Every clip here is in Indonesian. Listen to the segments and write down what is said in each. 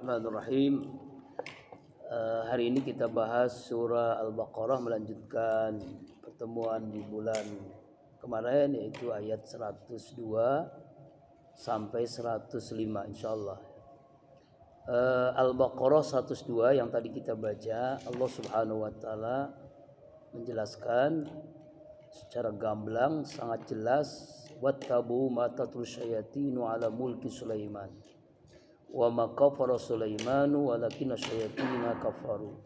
Bismillahirrahmanirrahim. Hari ini kita bahas surah Al-Baqarah, melanjutkan pertemuan di bulan kemarin, yaitu ayat 102 sampai 105 insyaallah. Al-Baqarah 102 yang tadi kita baca, Allah Subhanahu wa taala menjelaskan secara gamblang sangat jelas, wattabu ma tatlus syayatinu ala mulki Sulaiman wa ma kafara Sulaimanu walakinna syayatina kafaru.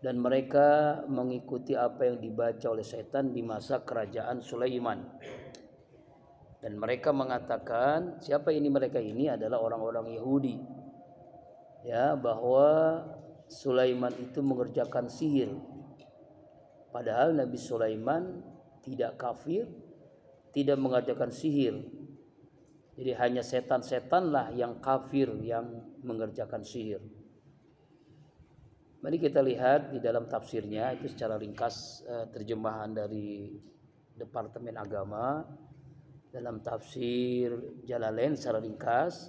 Dan mereka mengikuti apa yang dibaca oleh setan di masa kerajaan Sulaiman. Dan mereka mengatakan, siapa ini mereka? Ini adalah orang-orang Yahudi, ya, bahwa Sulaiman itu mengerjakan sihir. Padahal Nabi Sulaiman tidak kafir, tidak mengerjakan sihir. Jadi hanya setan-setanlah yang kafir yang mengerjakan sihir. Mari kita lihat di dalam tafsirnya, itu secara ringkas terjemahan dari Departemen Agama dalam tafsir Jalalain secara ringkas.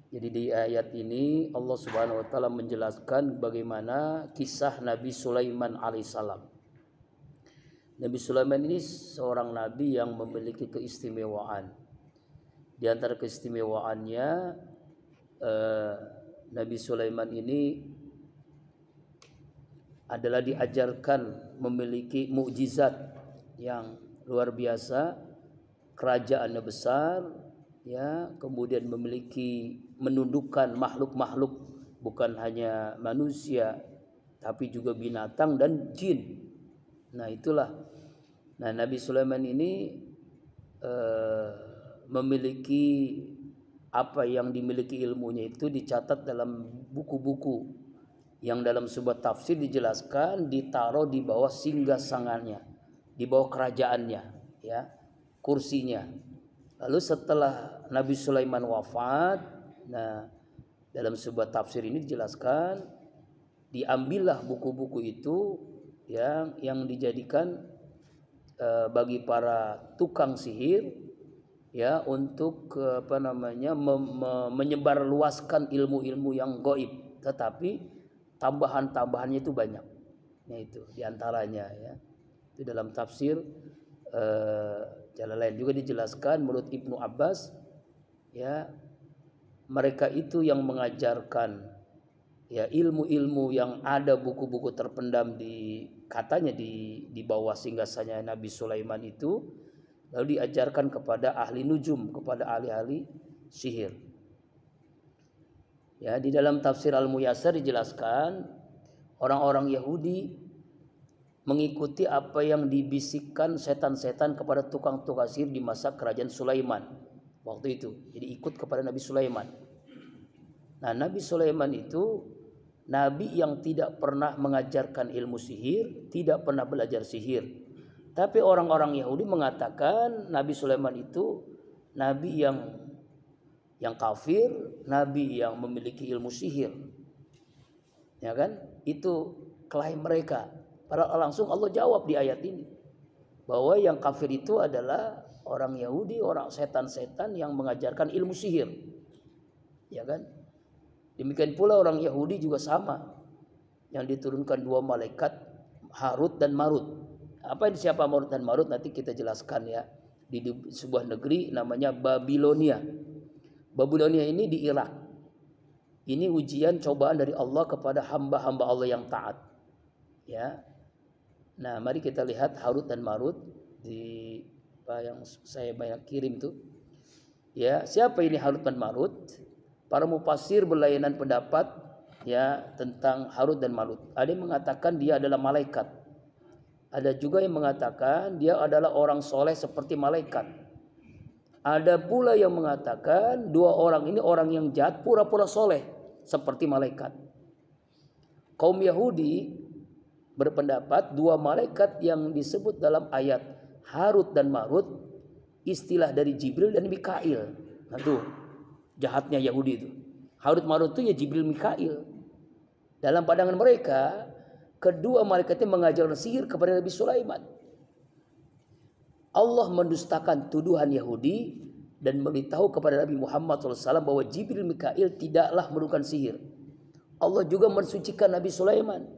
Jadi di ayat ini Allah Subhanahu wa taala menjelaskan bagaimana kisah Nabi Sulaiman alaihissalam. Nabi Sulaiman ini seorang nabi yang memiliki keistimewaan. Di antara keistimewaannya, Nabi Sulaiman ini adalah diajarkan memiliki mukjizat yang luar biasa, kerajaannya besar, ya, kemudian memiliki menundukkan makhluk-makhluk, bukan hanya manusia tapi juga binatang dan jin. Nah itulah. Nah Nabi Sulaiman ini memiliki apa yang dimiliki ilmunya itu dicatat dalam buku-buku yang dalam sebuah tafsir dijelaskan ditaruh di bawah singgasananya, di bawah kerajaannya, ya, kursinya. Lalu setelah Nabi Sulaiman wafat, nah dalam sebuah tafsir ini dijelaskan diambillah buku-buku itu yang dijadikan bagi para tukang sihir, ya, untuk menyebarluaskan ilmu-ilmu yang gaib, tetapi tambahan-tambahannya itu banyak. Nah itu diantaranya, ya, itu dalam tafsir Jalalain juga dijelaskan menurut Ibnu Abbas, ya, mereka itu yang mengajarkan, ya, ilmu-ilmu yang ada buku-buku terpendam katanya di bawah singgasanya Nabi Sulaiman itu, lalu diajarkan kepada ahli nujum, kepada ahli-ahli sihir. Ya, di dalam tafsir Al-Muyassar dijelaskan orang-orang Yahudi mengikuti apa yang dibisikkan setan-setan kepada tukang-tukang sihir di masa kerajaan Sulaiman waktu itu. Jadi ikut kepada Nabi Sulaiman. Nah, Nabi Sulaiman itu nabi yang tidak pernah mengajarkan ilmu sihir, tidak pernah belajar sihir. Tapi orang-orang Yahudi mengatakan Nabi Sulaiman itu nabi yang kafir, nabi yang memiliki ilmu sihir. Ya kan? Itu klaim mereka. Padahal langsung Allah jawab di ayat ini bahwa yang kafir itu adalah orang Yahudi, orang setan-setan yang mengajarkan ilmu sihir. Ya kan? Demikian pula orang Yahudi juga sama, yang diturunkan dua malaikat, Harut dan Marut. Apa ini, siapa Marut dan Marut, nanti kita jelaskan, ya, di sebuah negeri namanya Babilonia. Babilonia ini di Irak. Ini ujian cobaan dari Allah kepada hamba-hamba Allah yang taat, ya. Nah, mari kita lihat Harut dan Marut di apa yang saya banyak kirim tuh. Ya, siapa ini Harut dan Marut? Para mufassir berlainan pendapat, ya, tentang Harut dan Marut. Ada yang mengatakan dia adalah malaikat. Ada juga yang mengatakan dia adalah orang soleh seperti malaikat. Ada pula yang mengatakan dua orang ini orang yang jahat pura-pura soleh seperti malaikat. Kaum Yahudi berpendapat dua malaikat yang disebut dalam ayat Harut dan Marut istilah dari Jibril dan Mikail. Nah tuh jahatnya Yahudi itu. Harut Marut itu ya Jibril Mikail. Dalam pandangan mereka, kedua malaikatnya mengajarkan sihir kepada Nabi Sulaiman. Allah mendustakan tuduhan Yahudi dan memberitahu kepada Nabi Muhammad SAW bahwa Jibril Mikail tidaklah melakukan sihir. Allah juga mensucikan Nabi Sulaiman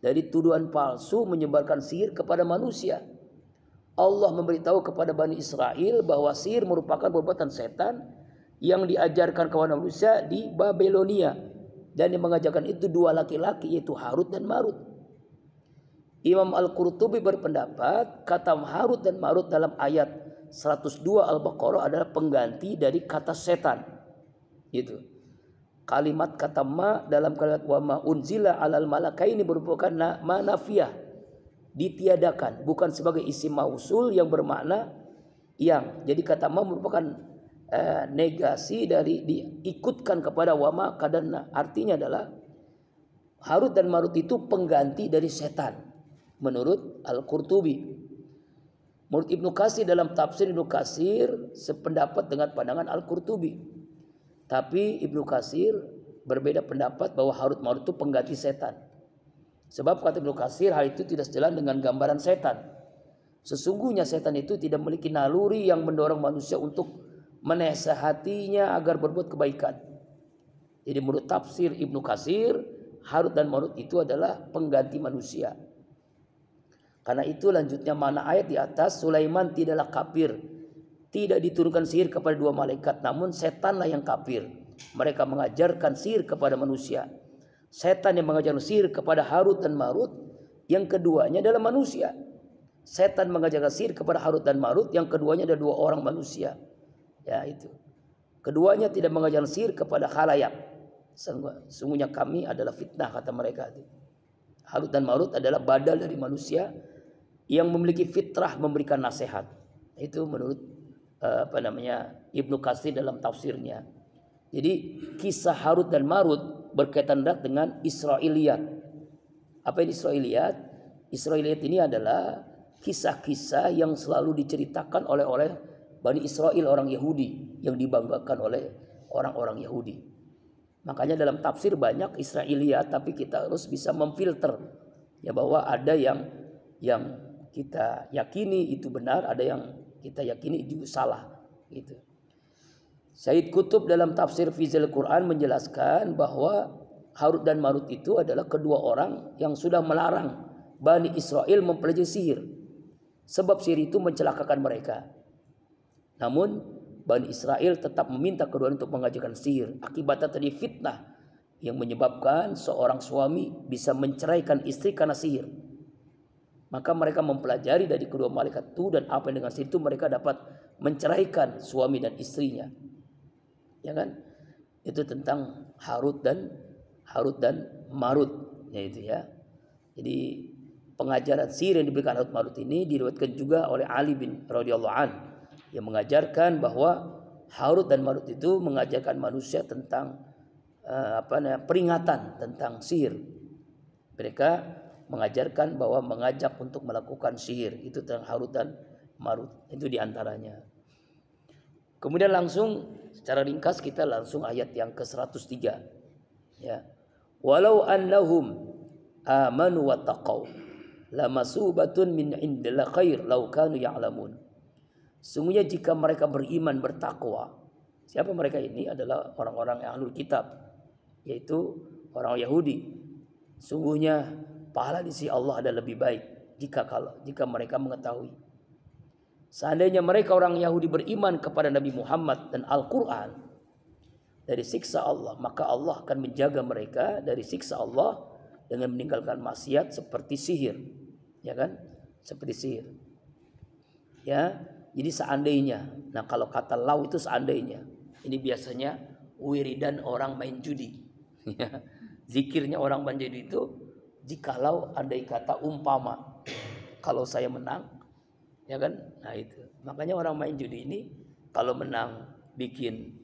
dari tuduhan palsu menyebarkan sihir kepada manusia. Allah memberitahu kepada Bani Israel bahwa sihir merupakan perbuatan setan yang diajarkan kepada manusia di Babelonia, dan yang mengajarkan itu dua laki-laki, yaitu Harut dan Marut. Imam Al-Qurtubi berpendapat kata Harut dan Marut dalam ayat 102 Al-Baqarah adalah pengganti dari kata setan. Gitu. Kalimat kata ma dalam kalimat wa ma unzila alal malakaini merupakan manafiyah, ditiadakan, bukan sebagai isim mausul yang bermakna yang. Jadi kata ma merupakan negasi dari diikutkan kepada wa ma kadana. Artinya adalah Harut dan Marut itu pengganti dari setan menurut Al-Qurtubi. Menurut Ibnu Katsir dalam tafsir Ibnu Katsir sependapat dengan pandangan Al-Qurtubi. Tapi Ibnu Katsir berbeda pendapat bahwa Harut Marut itu pengganti setan. Sebab kata Ibnu Katsir hal itu tidak sejalan dengan gambaran setan. Sesungguhnya setan itu tidak memiliki naluri yang mendorong manusia untuk menasihatinya agar berbuat kebaikan. Jadi menurut tafsir Ibnu Katsir, Harut dan Marut itu adalah pengganti manusia. Karena itu lanjutnya mana ayat di atas, Sulaiman tidaklah kafir, tidak diturunkan sihir kepada dua malaikat, namun setanlah yang kafir. Mereka mengajarkan sihir kepada manusia. Setan yang mengajarkan sihir kepada Harut dan Marut, yang keduanya adalah manusia. Setan mengajarkan sihir kepada Harut dan Marut, yang keduanya adalah dua orang manusia. Ya itu. Keduanya tidak mengajarkan sihir kepada khalayak. Sungguhnya kami adalah fitnah, kata mereka. Harut dan Marut adalah badal dari manusia yang memiliki fitrah memberikan nasihat. Itu menurut Ibnu Katsir dalam tafsirnya. Jadi kisah Harut dan Marut berkaitan erat dengan Israiliyat. Apa ini Israiliyat? Israiliyat ini adalah kisah-kisah yang selalu diceritakan oleh Bani Israel, orang Yahudi, yang dibanggakan oleh orang-orang Yahudi. Makanya dalam tafsir banyak Israiliyat, tapi kita harus bisa memfilter ya, bahwa ada yang kita yakini itu benar, ada yang kita yakini itu salah gitu. Said Qutb dalam tafsir Fizil Quran menjelaskan bahwa Harut dan Marut itu adalah kedua orang yang sudah melarang Bani Israel mempelajari sihir, sebab sihir itu mencelakakan mereka. Namun Bani Israel tetap meminta keduanya untuk mengajarkan sihir. Akibatnya tadi fitnah yang menyebabkan seorang suami bisa menceraikan istri karena sihir. Maka mereka mempelajari dari kedua malaikat itu, dan apa yang dengan situ mereka dapat menceraikan suami dan istrinya. Ya kan? Itu tentang Harut dan Marut, yaitu ya. Jadi pengajaran sihir yang diberikan Harut Marut ini diriwayatkan juga oleh Ali bin radhiyallahu an, yang mengajarkan bahwa Harut dan Marut itu mengajarkan manusia tentang peringatan tentang sihir. Mereka mengajarkan bahwa mengajak untuk melakukan sihir, itu tentang Harut dan Marut, itu diantaranya. Kemudian langsung secara ringkas kita langsung ayat yang ke-103 ya. Walau annahum amanu wattaqau lamasubatun min indil khair law kanu ya'lamun. Sungguhnya jika mereka beriman bertakwa. Siapa mereka ini? Adalah orang-orang yang ahlul kitab, yaitu orang Yahudi. Sungguhnya pahala di sisi Allah ada lebih baik jika mereka mengetahui. Seandainya mereka orang Yahudi beriman kepada Nabi Muhammad dan Al-Quran dari siksa Allah, maka Allah akan menjaga mereka dari siksa Allah dengan meninggalkan maksiat seperti sihir, ya kan? Seperti sihir. Ya, jadi seandainya. Nah, kalau kata lau itu seandainya. Ini biasanya wiridan orang main judi. Zikirnya orang main judi itu, jikalau andai kata umpama, kalau saya menang, ya kan? Nah itu. Makanya orang main judi ini kalau menang bikin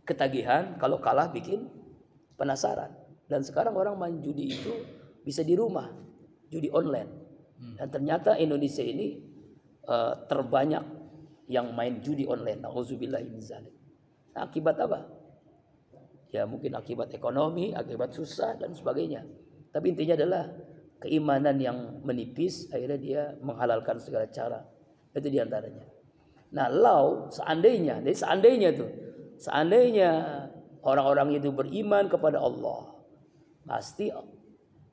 ketagihan, kalau kalah bikin penasaran. Dan sekarang orang main judi itu bisa di rumah, judi online. Dan ternyata Indonesia ini terbanyak yang main judi online. Nauzubillahi min dzalik. Nah, akibat apa? Ya mungkin akibat ekonomi, akibat susah dan sebagainya. Tapi intinya adalah keimanan yang menipis, akhirnya dia menghalalkan segala cara. Itu diantaranya. Nah, seandainya orang-orang itu beriman kepada Allah, pasti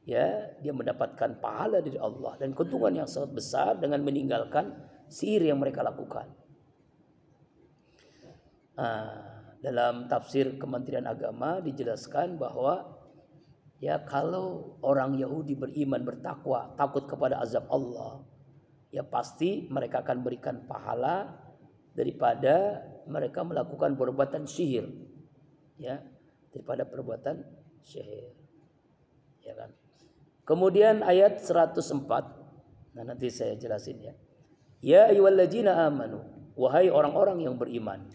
ya dia mendapatkan pahala dari Allah dan keuntungan yang sangat besar dengan meninggalkan sihir yang mereka lakukan. Dalam tafsir Kementerian Agama dijelaskan bahwa ya kalau orang Yahudi beriman, bertakwa, takut kepada azab Allah, ya pasti mereka akan berikan pahala daripada mereka melakukan perbuatan sihir, ya, daripada perbuatan sihir, ya kan. Kemudian ayat 104, nah nanti saya jelasin ya. Ya ayyuhalladzina amanu, wahai orang-orang yang beriman,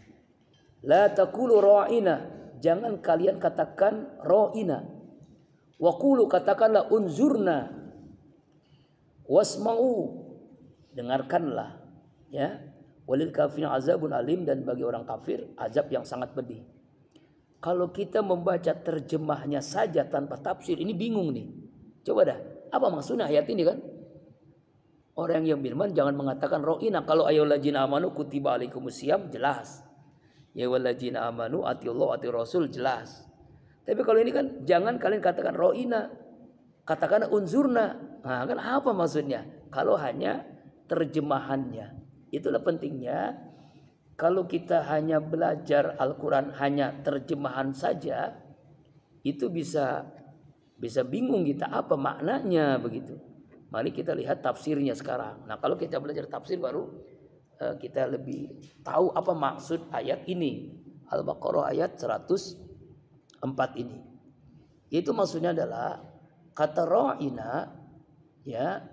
la taqulu ra'ina, jangan kalian katakan ra'ina. Wa qulu, katakanlah unzurna. Wasma'u, dengarkanlah, ya. Walil kafirin azabun alim, dan bagi orang kafir azab yang sangat pedih. Kalau kita membaca terjemahnya saja tanpa tafsir, ini bingung nih. Coba dah, apa maksudnya ayat ini kan? Orang yang beriman jangan mengatakan ro'ina. Kalau ayyuhalladzina amanu kutiba alaikumusiyam, jelas. Ya walladzina amanu atiullah ati rasul, jelas. Tapi kalau ini kan jangan kalian katakan ro'ina, katakan unzurna. Nah, kan apa maksudnya? Kalau hanya terjemahannya. Itulah pentingnya kalau kita hanya belajar Al-Quran hanya terjemahan saja, itu bisa bingung kita apa maknanya begitu. Mari kita lihat tafsirnya sekarang. Nah, kalau kita belajar tafsir baru kita lebih tahu apa maksud ayat ini. Al-Baqarah ayat 104 ini. Itu maksudnya adalah kata ra'ina, ya.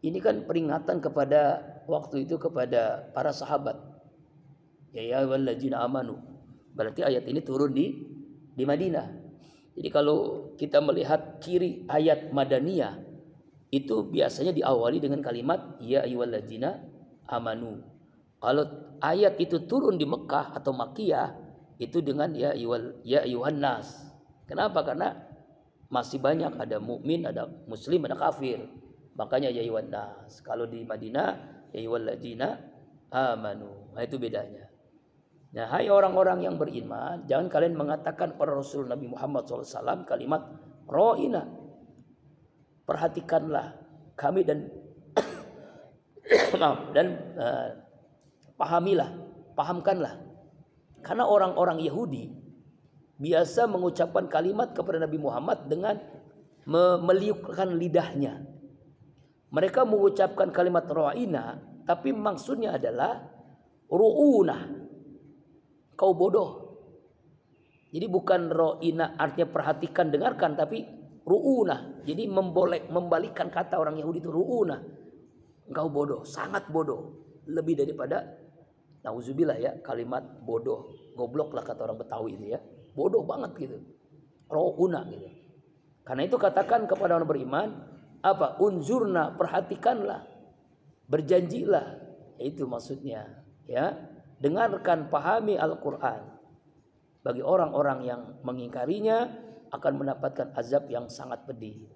Ini kan peringatan kepada waktu itu kepada para sahabat. Ya walladzina amanu. Berarti ayat ini turun di Madinah. Jadi kalau kita melihat ciri ayat Madaniyah, itu biasanya diawali dengan kalimat ya ayyuhalladzina amanu. Kalau ayat itu turun di Mekah atau Makkiyah, itu dengan ya ayyuhan nas. Kenapa? Karena masih banyak, ada mukmin, ada muslim, ada kafir. Makanya ya ayyuhan nas. Kalau di Madinah ya ayyuhalladzina amanu. Nah, itu bedanya. Nah, hai orang-orang yang beriman, jangan kalian mengatakan pada Rasul Nabi Muhammad SAW kalimat ro'ina. Perhatikanlah kami dan pahamkanlah. Karena orang-orang Yahudi biasa mengucapkan kalimat kepada Nabi Muhammad dengan meliukkan lidahnya. Mereka mengucapkan kalimat ro'ina, tapi maksudnya adalah ru'una. Kau bodoh. Jadi bukan ro'ina artinya perhatikan, dengarkan, tapi ru'una. Jadi membalikkan kata orang Yahudi itu ru'una. Engkau bodoh, sangat bodoh. Lebih daripada, nauzubillah ya, kalimat bodoh. Goblok lah kata orang Betawi itu ya. Bodoh banget gitu. Ru'una gitu. Karena itu katakan kepada orang beriman, apa? Unzurna, perhatikanlah. Berjanjilah. Itu maksudnya, ya. Dengarkan, pahami Al-Quran. Bagi orang-orang yang mengingkarinya akan mendapatkan azab yang sangat pedih.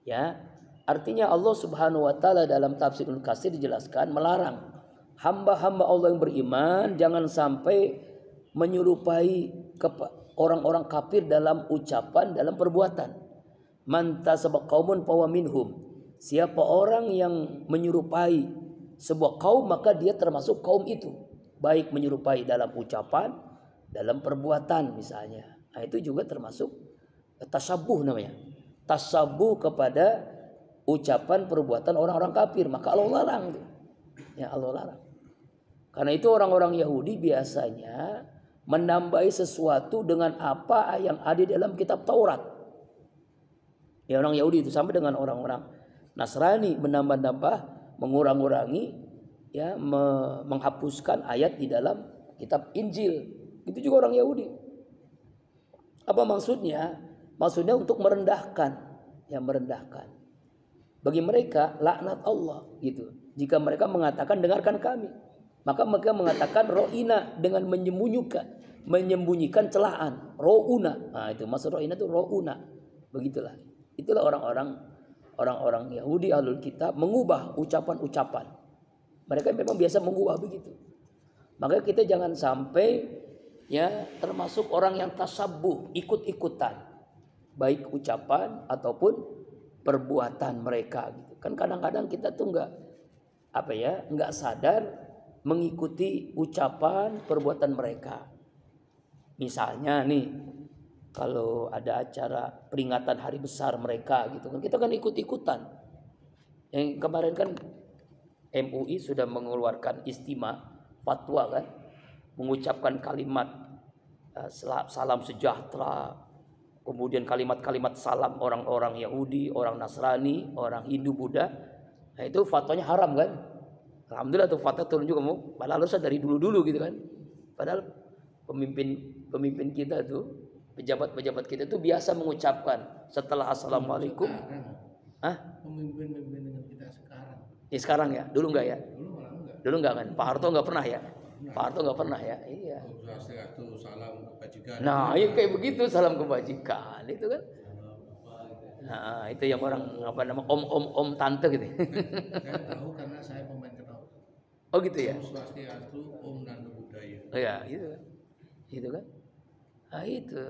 Ya, artinya Allah Subhanahu wa taala dalam tafsir Ibnu Katsir dijelaskan melarang hamba-hamba Allah yang beriman jangan sampai menyerupai orang-orang kafir dalam ucapan, dalam perbuatan. Man tasabba qaumun fahuwa minhum. Siapa orang yang menyerupai sebuah kaum, maka dia termasuk kaum itu. Baik menyerupai dalam ucapan, dalam perbuatan misalnya. Nah, itu juga termasuk tasabuh namanya. Tasabuh kepada ucapan perbuatan orang-orang kafir. Maka Allah larang. Ya, Allah larang. Karena itu orang-orang Yahudi biasanya menambahi sesuatu dengan apa yang ada dalam kitab Taurat. Ya, orang Yahudi itu sama dengan orang-orang Nasrani menambah-nambah, mengurang-urangi, ya, menghapuskan ayat di dalam kitab Injil. Itu juga orang Yahudi. Apa maksudnya? Maksudnya untuk merendahkan, ya, merendahkan. Bagi mereka laknat Allah gitu. Jika mereka mengatakan dengarkan kami, maka mereka mengatakan ro'ina dengan menyembunyikan celaan. Ro'una. Nah, itu maksud ro'ina itu ro'una. Begitulah. Itulah orang-orang Yahudi ahlul kitab mengubah ucapan-ucapan. Mereka memang biasa mengubah begitu. Makanya kita jangan sampai ya termasuk orang yang tasabbuh, ikut-ikutan, baik ucapan ataupun perbuatan mereka. Gitu. Kan kadang-kadang kita tuh nggak sadar mengikuti ucapan perbuatan mereka. Misalnya nih, kalau ada acara peringatan hari besar mereka gitu kan, kita kan ikut-ikutan. Yang kemarin kan MUI sudah mengeluarkan istima fatwa kan, mengucapkan kalimat salam sejahtera, kemudian kalimat-kalimat salam orang-orang Yahudi, orang Nasrani, orang Hindu, Buddha. Nah itu fatwanya haram kan. Alhamdulillah tuh fatwa turun juga, padahal harusnya dari dulu-dulu gitu kan. Padahal pemimpin kita tuh, pejabat-pejabat kita tuh biasa mengucapkan setelah assalamualaikum. Pemimpin dengan kita sekarang. Ya sekarang ya, dulu enggak ya? Dulu enggak kan? Pak Harto enggak pernah ya? Pak Harto enggak pernah ya? Iya. Salam kebajikan. Nah, ya kayak begitu salam kebajikan itu kan. Nah, itu yang orang om tante gitu. Saya tahu karena saya pemain kenal. Oh gitu ya? Swastiastu, Om Nando Buddhaya. Oh ya, gitu kan. Gitu kan. Nah, itu.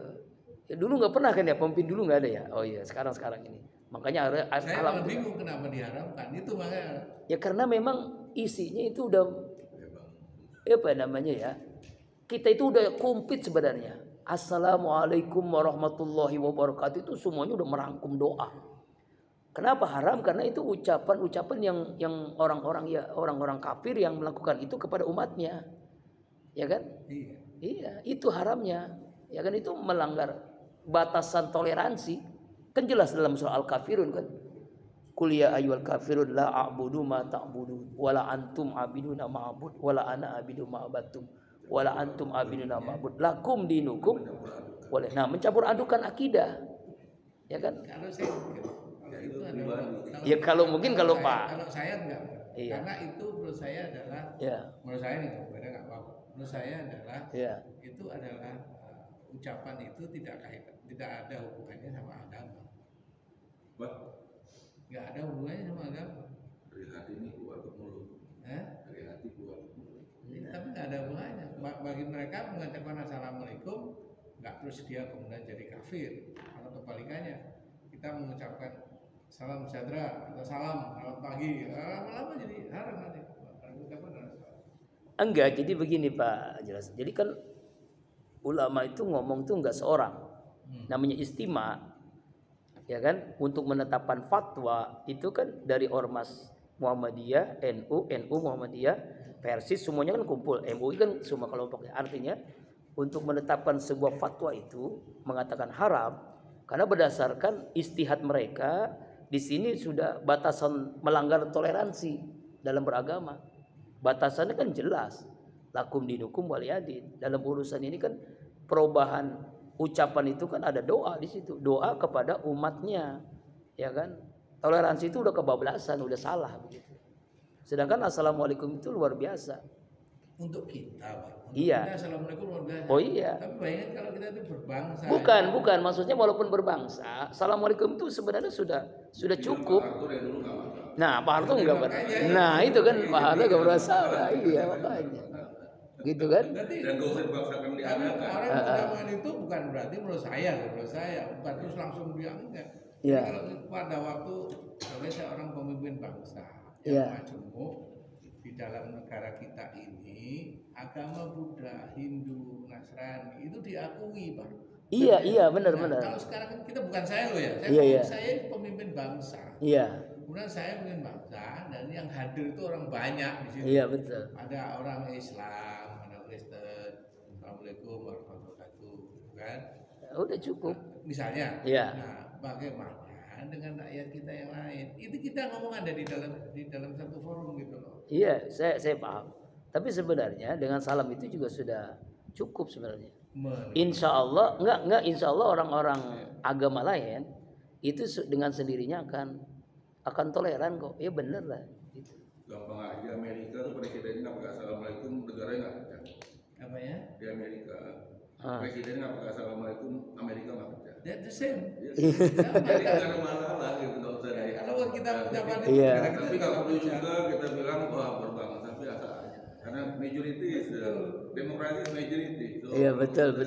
Ya, dulu enggak pernah kan ya, pemimpin dulu enggak ada ya? Oh iya, sekarang ini. Makanya saya bingung kenapa diharamkan itu makanya. Ya karena memang isinya itu udah apa namanya ya? Kita itu udah komplit sebenarnya. Assalamualaikum warahmatullahi wabarakatuh itu semuanya udah merangkum doa. Kenapa haram? Karena itu ucapan-ucapan yang orang-orang kafir yang melakukan itu kepada umatnya. Ya kan? Iya, itu haramnya. Ya kan, itu melanggar batasan toleransi. Kan jelas dalam surah Al-Kafirun kan. Qul ya ayyuhal kafirun la a'budu ma ta'budun wala antum abiduna ma a'bud wala ana abidu ma abattum wala antum abiduna ma a'bud lakum dinukum boleh. Nah, mencampur adukan akidah. Ya kan? Kalau saya itu adalah kalau mungkin kalau Pak. Kalau saya enggak. Iya. Karena itu menurut saya adalah menurut saya nih, beda enggak apa-apa. Menurut saya adalah itu adalah ucapan itu tidak ada hubungannya sama agama. Nggak ada hubungannya sama agama. Dari hati ini keluar ke mulut. Dari hati keluar ke mulut. Tapi nggak ada hubungannya. Bagi mereka mengucapkan assalamualaikum, nggak terus dia kemudian jadi kafir. Atau kebalikannya, kita mengucapkan salam sejahtera atau salam selamat pagi, lama-lama jadi haram nanti. Enggak, jadi begini Pak, jelas. Jadi kan ulama itu ngomong tuh nggak seorang. Namanya istima. Ya kan, untuk menetapkan fatwa itu kan dari Ormas Muhammadiyah, NU Muhammadiyah, Persis, semuanya kan kumpul. MUI kan semua kelompoknya. Artinya untuk menetapkan sebuah fatwa itu mengatakan haram karena berdasarkan istihad mereka di sini sudah batasan melanggar toleransi dalam beragama. Batasannya kan jelas. Lakum dinukum waliyadin. Dalam urusan ini kan perubahan ucapan itu kan ada doa di situ, doa kepada umatnya, ya kan? Toleransi itu udah kebablasan, udah salah begitu. Sedangkan assalamualaikum itu luar biasa. Untuk kita, Pak. Iya. Kita assalamualaikum luar biasa. Oh iya. Tapi bayangin kalau kita itu berbangsa. Bukan. Maksudnya walaupun berbangsa, assalamualaikum itu sebenarnya sudah cukup. Nah, Pak Harto enggak pernah. Nah, itu kan Pak Harto enggak bermasalah. Iya, makanya. Gitu kan? Dan gak usah dibaksakan diadakan. Orang mengucapkan itu bukan berarti menurut saya bukan terus langsung diangkat. Kalau pada waktu saya orang pemimpin bangsa yang majemuk di dalam negara kita ini, agama Buddha, Hindu, Nasrani itu diakui, Pak. Iya, benar. Kalau sekarang kita bukan saya loh ya, saya pemimpin bangsa. Iya. Kemudian saya pemimpin bangsa dan yang hadir itu orang banyak di sini. Iya, betul. Ada orang Islam, ada Kristen. Assalamualaikum warahmatullahi wabarakatuh, kan? Udah cukup. Misalnya. Iya. Nah, bagaimana dengan rakyat kita yang lain? Itu kita ngomong ada di dalam satu forum gitu loh. Iya, saya paham. Tapi sebenarnya dengan salam itu juga sudah cukup sebenarnya. Insya Allah insya Allah orang-orang agama lain itu dengan sendirinya akan toleran kok. Ya bener lah. Gitu. Gampang aja, Amerika tuh presidennya nggak pakai assalamualaikum, negaranya nggak pecah. Apa ya? Di Amerika presidennya nggak pakai assalamualaikum, Amerika nggak pecah. That's the same. Jadi nggak ada masalah gitu, nggak usah deh. Kalau kita ucapkan tapi nggak perlu juga kita bilang bahwa berbangsa Karena majority is demokrasi majority. So, iya betul.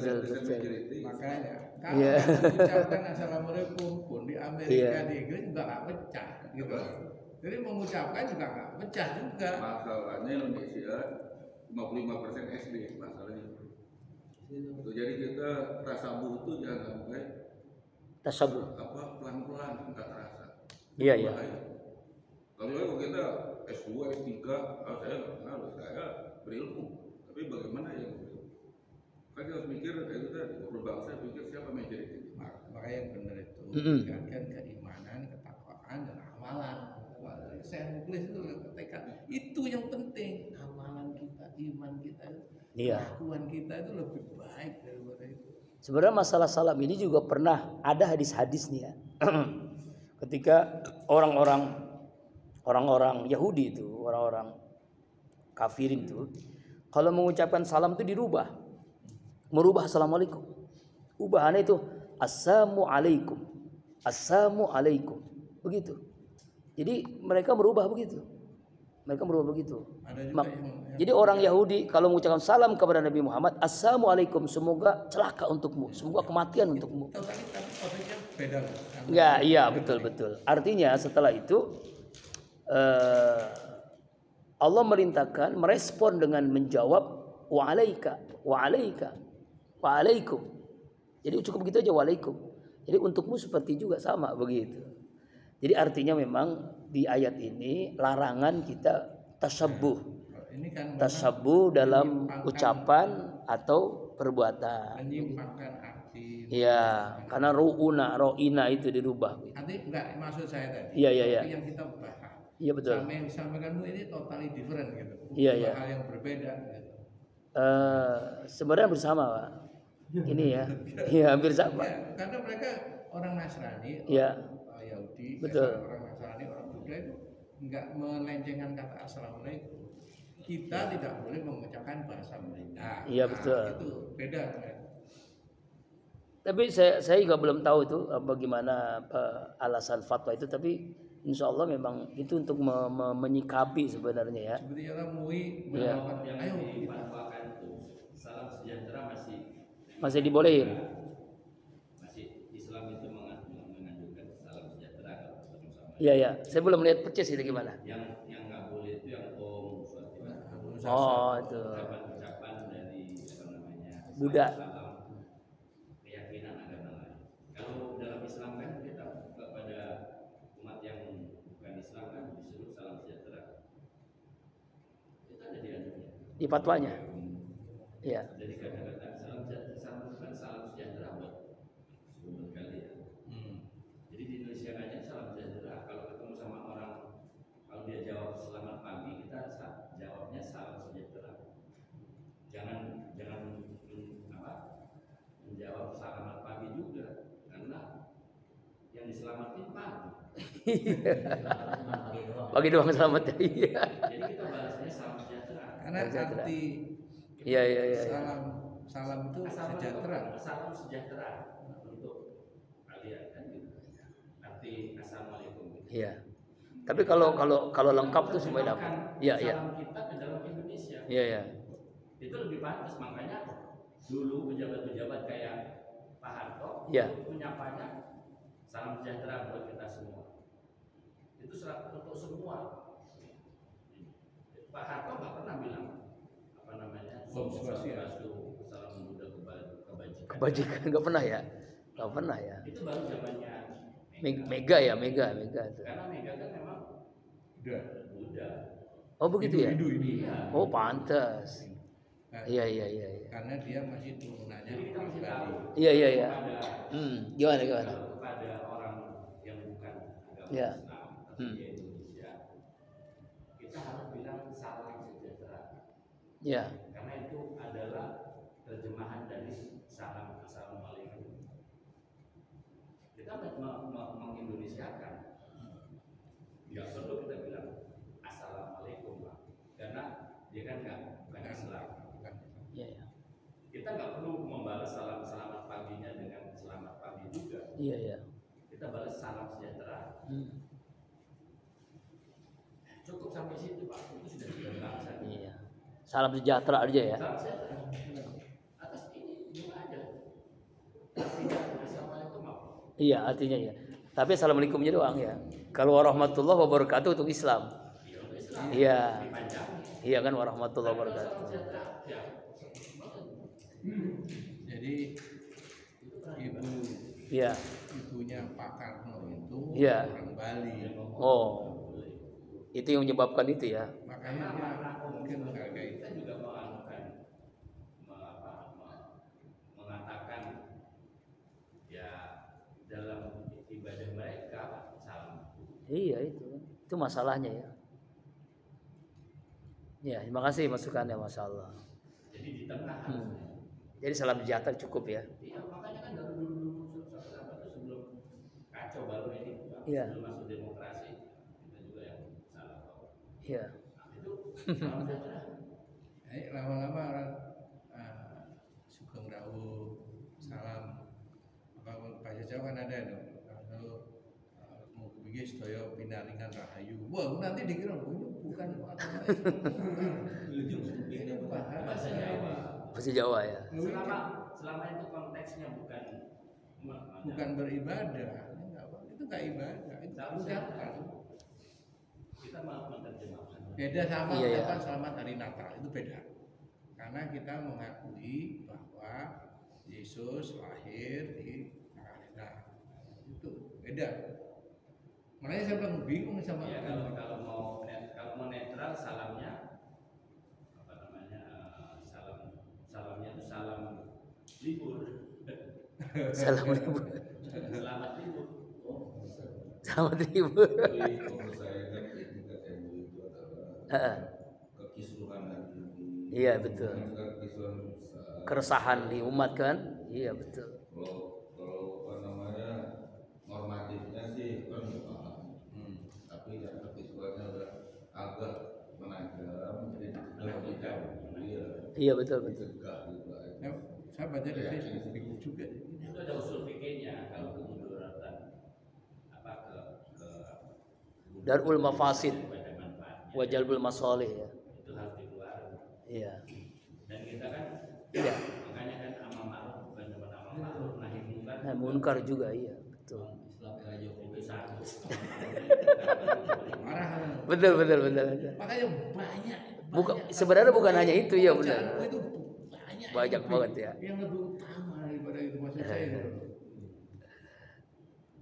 Makanya kalau mengucapkan assalamualaikum pun di Amerika di Inggris juga nggak pecah gitu. Jadi mengucapkan juga nggak pecah juga. Masalahnya Indonesia 55% SD masalahnya. Itu jadi kita tasabuh itu jangan sampai pelan-pelan nggak terasa. Iya. Kalau kita S2, S3, saya nggak pengaruh, saya berilmu. Tapi bagaimana ya? Kan kita harus mikir kayak kita berbangsa pikir siapa majority. Makanya yang benar itu tingkatkan keimanan, ketakwaan dan amalan. Saya nulis itu tekad itu yang penting. Amalan kita, iman kita, kelakuan kita itu lebih baik daripada itu. Sebenarnya masalah salam ini juga pernah ada hadis-hadis nih ya. Ketika orang-orang Yahudi itu, orang-orang kafirin itu, kalau mengucapkan salam itu merubah assalamualaikum. Ubahannya itu assalamualaikum, begitu. Jadi mereka merubah begitu. Jadi orang Yahudi kalau mengucapkan salam kepada Nabi Muhammad, assalamualaikum, semoga celaka untukmu, semoga kematian untukmu. Tapi konteksnya beda. Enggak, iya betul. Artinya setelah itu Allah merintahkan merespon dengan menjawab waalaikum. Jadi cukup begitu aja, waalaikum. Jadi untukmu seperti juga sama begitu. Jadi artinya memang di ayat ini larangan kita tasabbuh. Ini kan tasabbuh dalam ucapan atau perbuatan. Menyimpangkan arti. Iya, karena ro'ina itu dirubah. Arti enggak maksud saya tadi. Iya. Yang kita bahas. Iya betul. Sama yang disampaikanmu ini totally different gitu. Iya. Hal yang berbeda gitu. Sebenarnya bersama, Pak. Ini ya. Iya, hampir sama. Ya, karena mereka orang Nasrani, orang Yahudi, betul. Orang Nasrani, orang Buddha itu enggak melencengkan kata assalamualaikum. Kita tidak boleh mengucapkan bahasa mereka. Iya betul. Itu beda kan. Tapi saya juga belum tahu itu bagaimana alasan fatwa itu, tapi insya Allah memang itu untuk menyikapi sebenarnya ya. Seperti orang MUI yang difatwakan itu salam sejahtera masih dibolehin. Masih Islam itu menganjurkan salam sejahtera kalau sama-sama. Iya. Saya belum lihat percis itu gimana. Yang nggak boleh itu yang itu. Ucapan dari Buddha. Keyakinan agama lain. Kalau dalam Islam kan kita kepada umat yang bukan Islam kan disuruh salam sejahtera. Itu ada di anjurnya. Di fatwanya. Iya. Jadi kata-kata salam sejahtera buat kalian. Jadi di Indonesia aja salam sejahtera. Kalau ketemu sama orang, kalau dia jawab selamat pagi, kita jawabnya salam sejahtera. Jangan menjawab selamat pagi juga, karena yang diselamatin pagi. Pagi doang selamat ya. Iya. Jadi kita balasnya salam sejahtera. Karena arti Iya. Salam itu sejahtera. Salam sejahtera untuk kalian kan gitu. Arti assalamualaikum. Iya. Tapi kalau lengkap tuh semua dapat. Iya. Salam kita ke dalam Indonesia. Iya. Itu lebih pantas, makanya dulu pejabat-pejabat kayak Pak Harto menyapanya salam sejahtera buat kita semua. Itu untuk semua. Pak Harto nggak pernah bilang salam Buddha kebajikan nggak pernah ya. Itu baru zamannya Mega itu. Karena Mega kan memang Buddha. Oh begitu ya. Iya. Oh pantas. Iya. Karena dia masih turunannya. Jadi kita masih tahu. Iya. Gimana? Kepada orang yang bukan agama Islam, tapi di Indonesia, kita harus bilang salam sejahtera. Iya. Karena itu adalah terjemahan dari assalamualaikum. Kita mengindonesiakan. Nggak perlu kita bilang assalamualaikum, Pak. Karena dia kan bukan Islam. Iya. Kita nggak perlu membalas selamat paginya dengan selamat pagi juga. Iya. Kita balas salam sejahtera. Cukup sampai situ, Pak. Itu sudah bangsa. Iya. Salam sejahtera aja ya. Salam sejahtera. Atas ini juga ada. Tidak assalamualaikum apa? Iya, artinya ya. Tapi assalamualaikumnya doang ya. Kalau warahmatullahi wabarakatuh untuk Islam. Iya. Iya kan warahmatullahi wabarakatuh. Jadi Iya. ibunya Pak Karno itu Iya. orang Bali. Oh. Itu yang menyebabkan itu ya. Makanya dia mungkin menghargai. Kita juga mengatakan ya dalam ibadah mereka salam. Iya itu masalahnya ya. Ya, terima kasih masukannya, Masya Allah. Jadi di tengah harusnya. Jadi salam sejahtera cukup ya. Iya, makanya kan dari dulu sebelum kacau baru ini, Iya. sebelum masuk demokrasi, kita juga yang salah tahu. Iya. Nah, itu salam sejahtera. Lama-lama orang Sugeng Rawu salam apa bahasa Jawa kan ada dong. Kalau mau bikin sedaya pinaringan rahayu. Wah, nanti dikira ini bukan agama ini bahasa Jawa. Bahasa Jawa ya. Selama itu konteksnya bukan beribadah, itu nggak ibadah, itu ucapan. Kita mau menerjemahkan. Beda sama Iya, ucapan selamat hari Natal, itu beda. Karena kita mengakui bahwa Yesus lahir di tanggal itu beda. Makanya saya bilang bingung sama ya, kalau mau netral salamnya apa namanya salamnya itu salam libur. Salam libur. Selamat libur. Selamat libur. Jadi menurut saya kan etika MUI itu adalah kekisruhan hati. Iya betul. Kekisruhan besar. Keresahan di umat kan? Iya betul. Kalau apa namanya normatifnya sih kan nggak paham. Tapi yang kekisruhannya udah agak menajam jadi dicegah. Iya betul. Dicegah gitu aja. Saya baca di Facebook bingung juga. Itu ada usul fikihnya kalau kemudorotan apa ke Darul mafasid pada manfaatnya. wa jalbul masalih ya. Itu harus dikeluarkan. Iya. Dan kita kan Iya. makanya kan amal ma'ruf bukan cuma amal ma'ruf nahi munkar. Nah, munkar juga iya, betul. Islam era Jokowi satu. Marah. Betul. Makanya banyak. Sebenarnya bukan hanya itu ya benar. Ucapanmu itu Banyak banget ya. Yang lebih utama daripada itu maksud saya.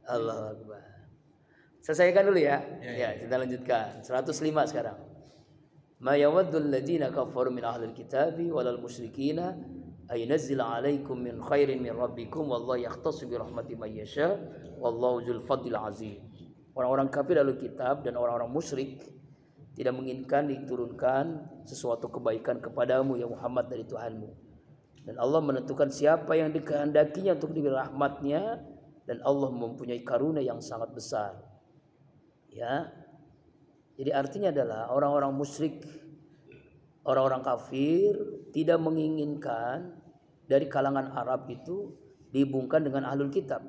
Allah Akbar. Selesaikan dulu ya. Ya. Ya, kita lanjutkan. 105 sekarang. Ma yawaddul ladzina kafaru min ahlil kitabi walal musyrikina ay nazzila 'alaikum min khairin min rabbikum wallahu yahtassu bi rahmati may yasha wallahu dzul fadlil azim. Orang-orang kafir ahlul kitab dan orang-orang musyrik tidak menginginkan diturunkan sesuatu kebaikan kepadamu ya Muhammad dari Tuhanmu. Dan Allah menentukan siapa yang dikehendakinya untuk diberi rahmatnya, dan Allah mempunyai karunia yang sangat besar. Ya. Jadi artinya adalah orang-orang musyrik, orang-orang kafir tidak menginginkan dari kalangan Arab itu dihubungkan dengan ahlul kitab.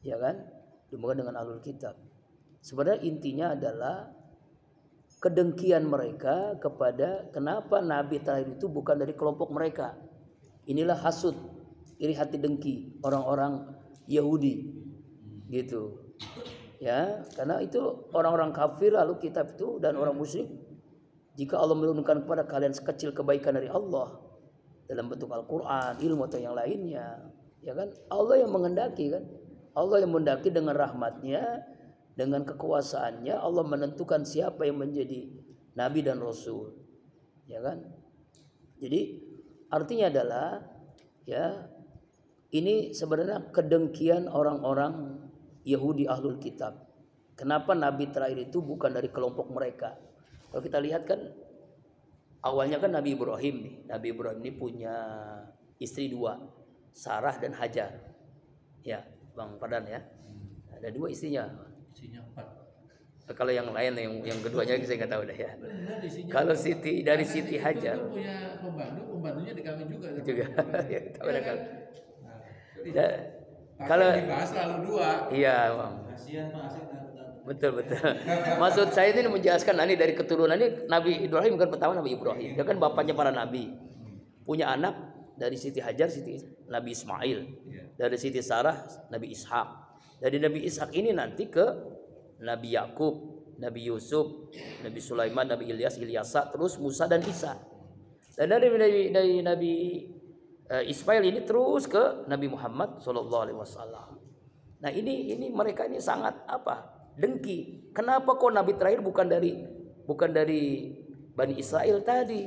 Ya kan? Dihubungkan dengan ahlul kitab. Sebenarnya intinya adalah kedengkian mereka kepada kenapa Nabi terakhir itu bukan dari kelompok mereka. Inilah hasud, iri hati dengki orang-orang Yahudi, gitu. Ya, karena itu orang-orang kafir lalu kitab itu dan orang musyrik. Jika Allah menurunkan kepada kalian sekecil kebaikan dari Allah dalam bentuk Al-Quran, ilmu atau yang lainnya, ya kan? Allah yang menghendaki kan? Allah yang menghendaki dengan rahmatnya, dengan kekuasaannya Allah menentukan siapa yang menjadi nabi dan rasul, ya kan? Jadi artinya adalah ya ini sebenarnya kedengkian orang-orang Yahudi ahlul kitab. Kenapa nabi terakhir itu bukan dari kelompok mereka? Kalau kita lihat kan awalnya kan Nabi Ibrahim nih. Nabi Ibrahim ini punya istri dua, Sarah dan Hajar. Ya, Bang Padan ya. Ada dua istrinya. Isinya 4. Kalau yang lain yang keduanya saya nggak tahu dah ya. Benar, isinya Kalau 4. Siti dari Karena Siti itu Hajar punya pembantunya di kami juga. juga. Ya, tahu dah kan. Nah, Kalau dibahas lalu 2. iya, Bang. Kasihan Pak Asep Betul. Maksud saya ini menjelaskan ini dari keturunan ini Nabi Ibrahim kan pertama Nabi Ibrahim. Dia kan bapaknya para nabi. Punya anak dari Siti Hajar, Nabi Ismail. Dari Siti Sarah, Nabi Ishak. Dari Nabi Ishak ini nanti ke Nabi Yakub, Nabi Yusuf, Nabi Sulaiman, Nabi Ilyasa, terus Musa dan Isa. Dan dari Nabi Ismail ini terus ke Nabi Muhammad SAW. Nah ini mereka ini sangat dengki. Kenapa kok Nabi terakhir bukan dari Bani Israel tadi?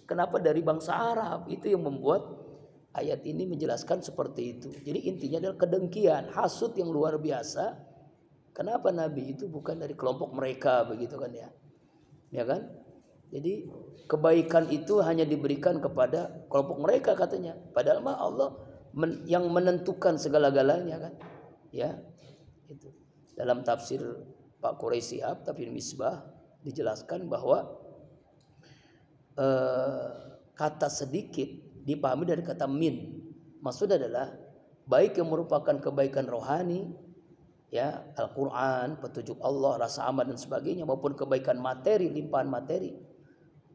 Kenapa dari bangsa Arab? Itu yang membuat ayat ini menjelaskan seperti itu. Jadi intinya adalah kedengkian, hasut yang luar biasa. Kenapa Nabi itu bukan dari kelompok mereka, begitu kan ya? Ya kan? Jadi kebaikan itu hanya diberikan kepada kelompok mereka katanya. Padahal mah Allah yang menentukan segala-galanya kan. Ya. Itu. Dalam tafsir Pak Quraisy Shihab, tafsir Misbah dijelaskan bahwa kata sedikit dipahami dari kata min. Maksud adalah baik yang merupakan kebaikan rohani, ya, Al-Quran, petunjuk Allah, rasa aman dan sebagainya, maupun kebaikan materi, limpahan materi.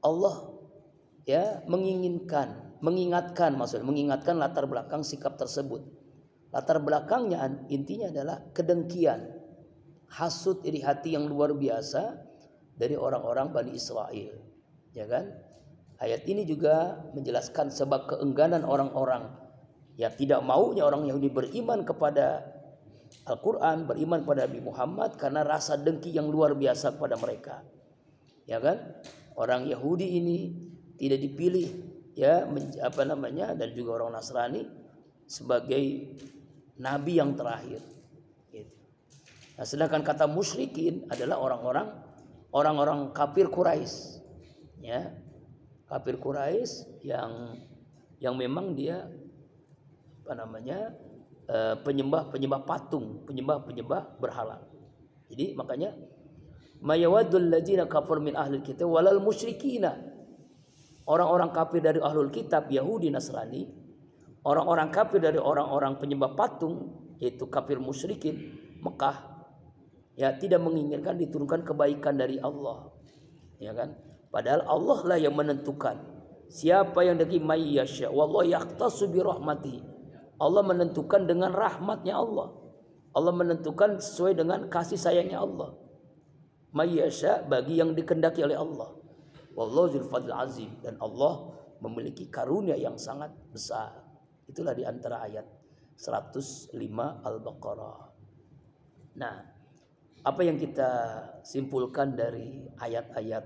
Allah ya mengingatkan latar belakang sikap tersebut. Latar belakangnya intinya adalah kedengkian, hasut, iri hati yang luar biasa dari orang-orang Bani Israel, ya kan? Ayat ini juga menjelaskan sebab keengganan orang-orang ya tidak maunya orang Yahudi beriman kepada Al-Quran, beriman pada Nabi Muhammad karena rasa dengki yang luar biasa kepada mereka, ya kan? Orang Yahudi ini tidak dipilih ya dan juga orang Nasrani sebagai nabi yang terakhir. Gitu. Nah, sedangkan kata musyrikin adalah orang-orang kafir Quraisy, ya, kafir Quraisy yang memang dia penyembah patung, penyembah berhala. Jadi makanya mayawaddul ladzina kafar min ahlil kitab walal musyrikina. Orang-orang kafir dari ahlul kitab, Yahudi, Nasrani, orang-orang kafir dari orang-orang penyembah patung, yaitu kafir musyrikin Mekah, ya, tidak menginginkan diturunkan kebaikan dari Allah, ya kan? Padahal Allah lah yang menentukan siapa yang daki may yasha wallahu yaqtasu bi rahmatihi. Allah menentukan dengan rahmatnya Allah. Allah menentukan sesuai dengan kasih sayangnya Allah. Mayyasha bagi yang dikehendaki oleh Allah. Wallahu dzul fadl azim, dan Allah memiliki karunia yang sangat besar. Itulah di antara ayat 105 Al-Baqarah. Nah, apa yang kita simpulkan dari ayat-ayat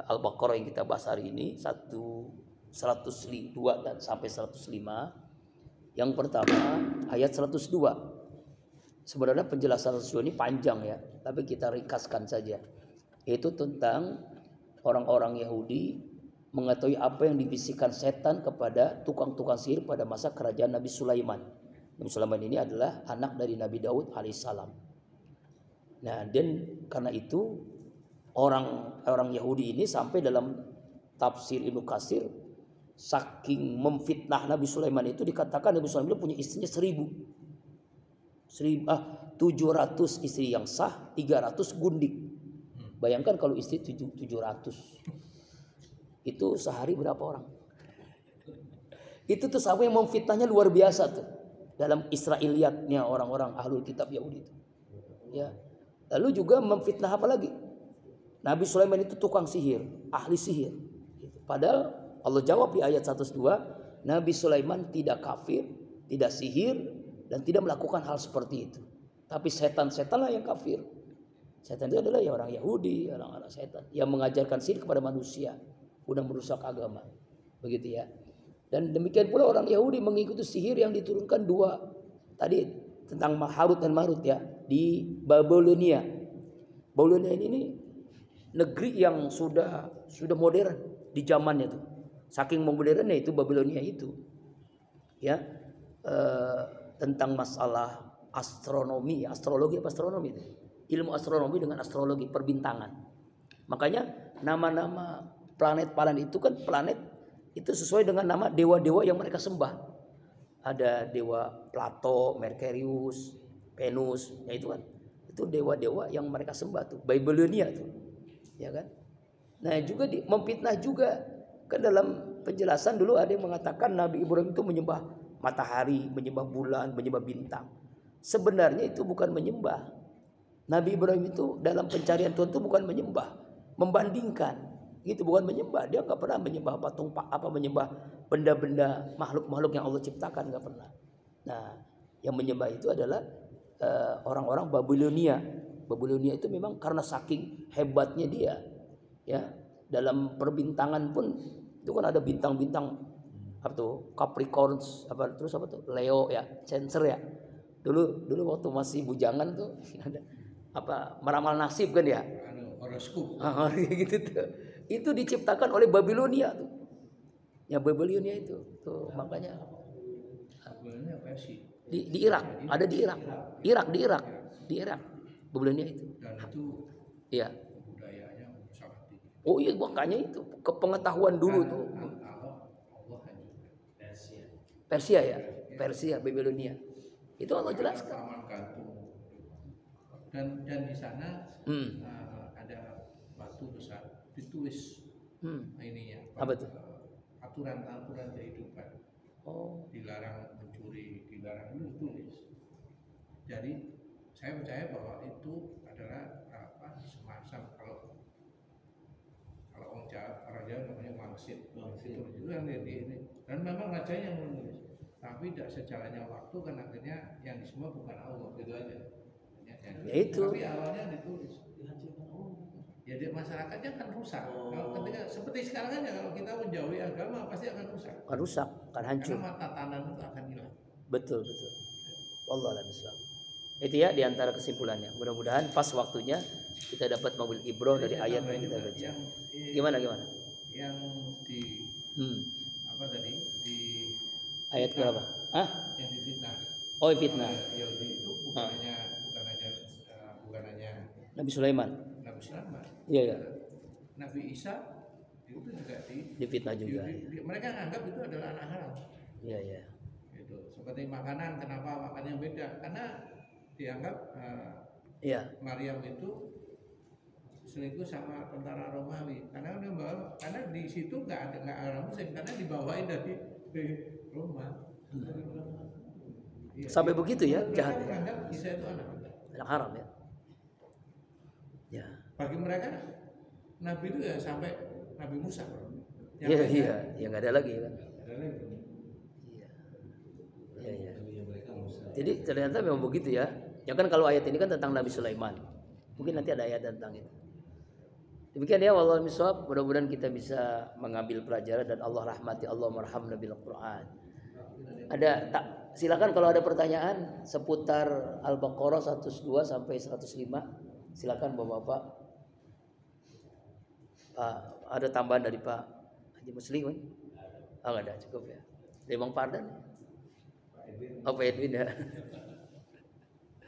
Al-Baqarah yang kita bahas hari ini 102 dan sampai 105. Yang pertama ayat 102. Sebenarnya penjelasan 102 ini panjang ya, tapi kita ringkaskan saja. Yaitu tentang orang-orang Yahudi mengetahui apa yang dibisikkan setan kepada tukang-tukang sihir pada masa kerajaan Nabi Sulaiman. Nabi Sulaiman ini adalah anak dari Nabi Daud alaihissalam. Nah, dan karena itu orang Yahudi ini sampai dalam tafsir Ibnu Katsir, saking memfitnah Nabi Sulaiman itu dikatakan Nabi Sulaiman itu punya istrinya 700 istri yang sah, 300 gundik. Bayangkan kalau istri 700. Itu sehari berapa orang? Itu tuh sampai yang memfitnahnya luar biasa tuh. Dalam Israiliyatnya orang-orang ahlul kitab Yahudi itu. Ya. Lalu juga memfitnah apa lagi? Nabi Sulaiman itu tukang sihir, ahli sihir. Padahal Allah jawab di ayat 102, Nabi Sulaiman tidak kafir, tidak sihir, dan tidak melakukan hal seperti itu. Tapi setan-setanlah yang kafir. Setan itu adalah ya orang Yahudi, orang-orang setan yang mengajarkan sihir kepada manusia, udah merusak agama. Begitu ya. Dan demikian pula orang Yahudi mengikuti sihir yang diturunkan dua tadi tentang Harut dan Marut ya di Babilonia. Babilonia ini negeri yang sudah modern di zamannya tuh. Saking modernnya itu Babilonia itu. Ya. Tentang masalah astrologi apa astronomi itu? Ilmu astronomi dengan astrologi perbintangan. Makanya nama-nama planet itu kan planet itu sesuai dengan nama dewa-dewa yang mereka sembah. Ada dewa Plato, Merkurius, Venus, ya itu kan. Itu dewa-dewa yang mereka sembah tuh, Babylonia tuh. Ya kan? Nah, juga memfitnah juga. Kan dalam penjelasan dulu ada yang mengatakan Nabi Ibrahim itu menyembah matahari, menyembah bulan, menyembah bintang. Sebenarnya itu bukan menyembah. Nabi Ibrahim itu dalam pencarian Tuhan itu bukan menyembah, membandingkan. Itu bukan menyembah. Dia nggak pernah menyembah patung, menyembah benda-benda makhluk-makhluk yang Allah ciptakan, nggak pernah. Nah, yang menyembah itu adalah orang-orang Babylonia. Babylonia itu memang karena saking hebatnya dia, ya, dalam perbintangan pun itu kan ada bintang-bintang apa tuh, Capricorns, terus Leo ya, Cancer ya. Dulu waktu masih bujangan tuh ada meramal nasib kan ya, horoskop. Gitu tuh. Itu diciptakan oleh Babylonia tuh. Ya Babylonia itu tuh makanya Babylonia apa sih? Di Irak, ada di Irak. Babylonia itu. Dan itu iya. Budayanya sangat tinggi. Oh iya, makanya itu kepengetahuan dulu tuh. Allah Persia ya, Persia, Babylonia. Itu Allah jelaskan. Taman gantung. Dan di sana ada batu besar ditulis ininya. Apa tuh? Aturan kehidupan. Oh. Dilarang mencuri, dilarang ditulis. Jadi saya percaya bahwa itu adalah semacam kalau orang Jawa namanya mangsit itu yang ini. Dan memang rajanya yang menulis. Tapi tidak sejalannya waktu kan akhirnya yang disembah bukan Allah, gitu aja. Ya itu. Tapi awalnya ditulis. Ya masyarakatnya kan rusak. Kalau ketika seperti sekarang aja kalau kita menjauhi agama pasti akan rusak. Akan hancur. Karena tatanan itu akan hilang. Betul. Wallahu a'lam bishawab. Itu ya diantara kesimpulannya. Mudah-mudahan pas waktunya kita dapat mengambil ibrah dari ayat yang kita baca. Gimana? Yang di apa tadi di ayat berapa? Yang difitnah. Oh, fitnah. Yahudi itu bukan hanya Nabi Sulaiman. Iya. Nabi Isa itu juga difitnah juga. Mereka menganggap itu adalah anak haram. Iya. Itu seperti makanan, kenapa makannya beda? Karena dianggap Maryam itu selingkuh sama tentara Romawi. Karena di situ nggak ada Muslim, karena dibawain dari Roma. Sampai begitu ya, jahat. Menganggap Isa itu anak haram ya. Ya. Bagi mereka Nabi itu ya sampai Nabi Musa. Iya, ya nggak ada lagi kan. Iya. Jadi ternyata memang begitu ya. Ya kan kalau ayat ini kan tentang Nabi Sulaiman. Mungkin nanti ada ayat tentang itu. Demikian ya, wallahu a'lam. Mudah-mudahan kita bisa mengambil pelajaran dan Allah rahmati, Allah marhamna bil Quran. Silakan kalau ada pertanyaan seputar Al-Baqarah 102 sampai 105. Silakan Bapak-bapak. Pak, ada tambahan dari Pak Haji Muslim? Enggak ada, cukup ya. Dari Bang Pardan? Pak Edwin ya.